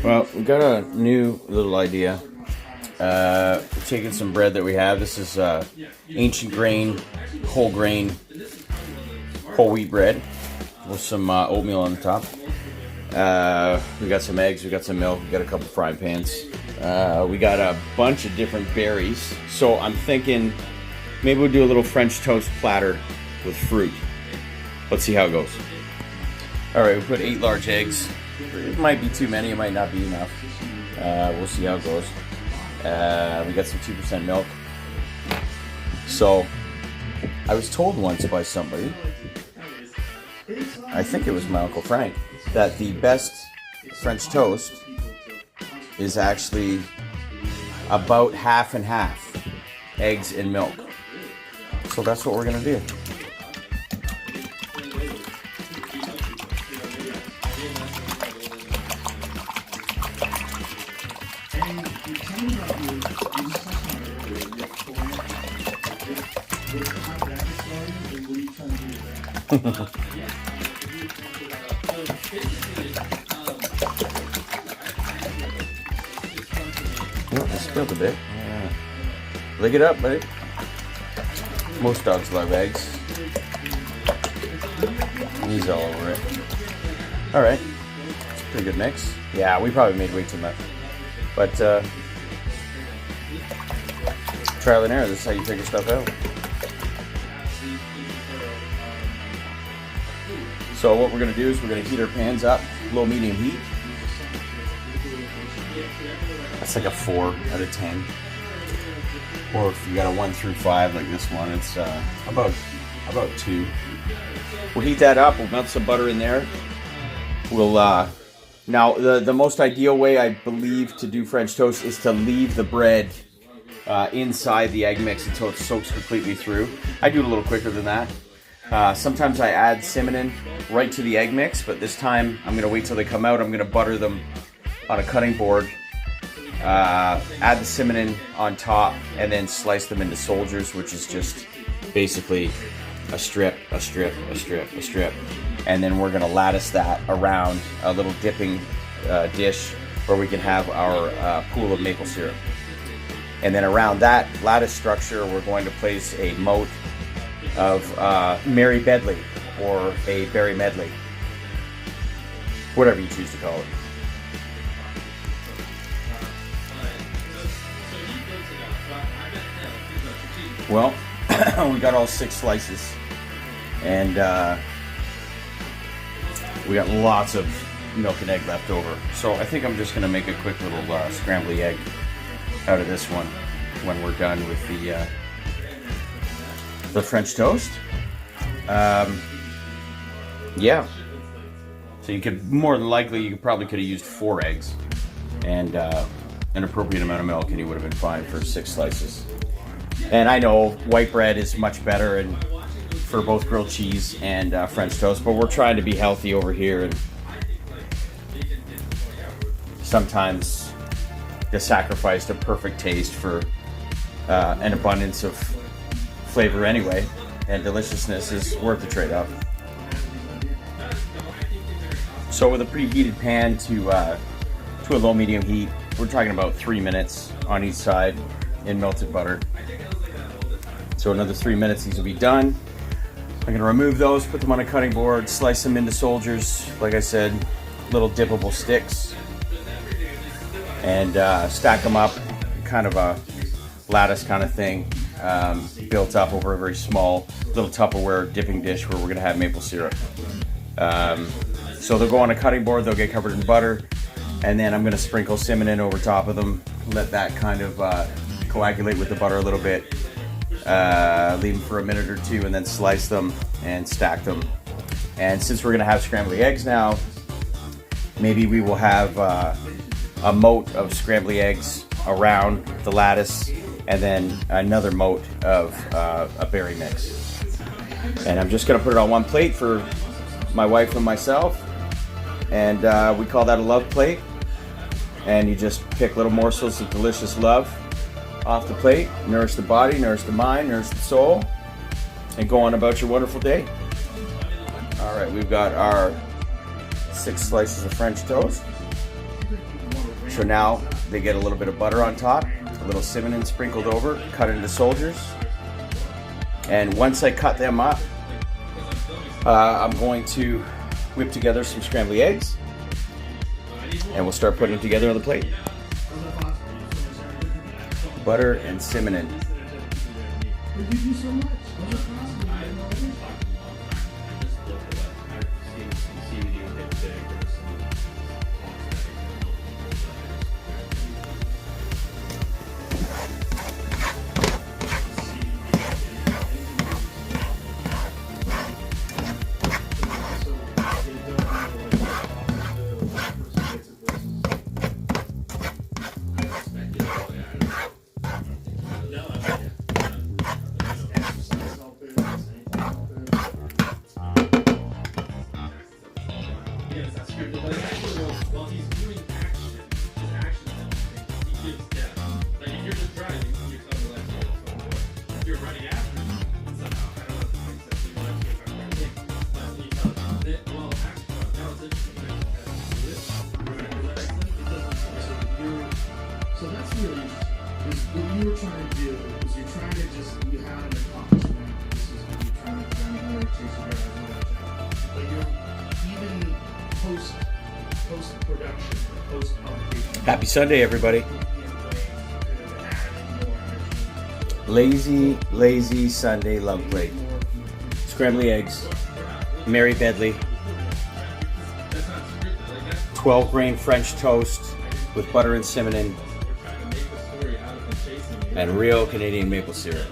Well, we got a new little idea. We're taking some bread that we have. This is ancient grain, whole wheat bread with some oatmeal on the top. We got some eggs, we got some milk, we got a couple frying pans. We got a bunch of different berries. So I'm thinking maybe we'll do a little French toast platter with fruit. Let's see how it goes. All right, we put 8 large eggs. It might be too many, it might not be enough. We'll see how it goes. We got some 2% milk. So, I was told once by somebody, I think it was my Uncle Frank, that the best French toast is actually about half and half, eggs and milk. So that's what we're gonna do. Oh, I spilled a bit. Lick it up, buddy. Most dogs love eggs. He's all over it. Alright. It's a pretty good mix. Yeah, we probably made way too much. But, trial and error. This is how you figure stuff out. So what we're going to do is we're going to heat our pans up, low medium heat. That's like a 4 out of 10. Or if you got a 1 through 5 like this one, it's about 2. We'll heat that up. We'll melt some butter in there. We'll now the most ideal way I believe to do French toast is to leave the bread inside the egg mix until it soaks completely through. I do it a little quicker than that. Sometimes I add cinnamon right to the egg mix, but this time I'm going to wait till they come out. I'm going to butter them on a cutting board, add the cinnamon on top, and then slice them into soldiers, which is just basically a strip, a strip, a strip, a strip. And then we're going to lattice that around a little dipping dish where we can have our pool of maple syrup. And then around that lattice structure, we're going to place a moat of Mary Bedley or a berry medley, whatever you choose to call it. Well, we got all 6 slices, and we got lots of milk and egg left over. So I think I'm just going to make a quick little scrambly egg out of this one when we're done with the French toast. Yeah. So you could, more than likely, you probably could have used 4 eggs and an appropriate amount of milk, and you would have been fine for 6 slices. And I know white bread is much better and for both grilled cheese and French toast, but we're trying to be healthy over here, and sometimes the sacrifice to perfect taste for an abundance of flavor anyway, and deliciousness is worth the trade-off. So with a preheated pan to a low medium heat, we're talking about 3 minutes on each side in melted butter. So another 3 minutes, these will be done. I'm gonna remove those, put them on a cutting board, slice them into soldiers, like I said, little dippable sticks, and stack them up, kind of a lattice kind of thing, built up over a very small little Tupperware dipping dish where we're gonna have maple syrup. So they'll go on a cutting board, they'll get covered in butter, and then I'm gonna sprinkle cinnamon over top of them, let that kind of coagulate with the butter a little bit, leave them for a minute or 2, and then slice them and stack them. And since we're gonna have scrambly eggs now, maybe we will have a moat of scrambly eggs around the lattice, and then another moat of a berry mix. And I'm just gonna put it on one plate for my wife and myself, and we call that a love plate. And you just pick little morsels of delicious love off the plate, nourish the body, nourish the mind, nourish the soul, and go on about your wonderful day. All right, we've got our 6 slices of French toast. So now they get a little bit of butter on top, a little cinnamon sprinkled over, cut into soldiers. And once I cut them up, I'm going to whip together some scrambly eggs, and we'll start putting them together on the plate. Butter and cinnamon. So that's really is what you were trying to do is you're trying to just you have an accomplishment. This is what you're trying to do. Chase your guys, but you're even post production, post publication. Happy Sunday, everybody. Lazy Sunday love plate. Scrambly eggs, Mary Bedley, 12 grain French toast with butter and cinnamon, and real Canadian maple syrup.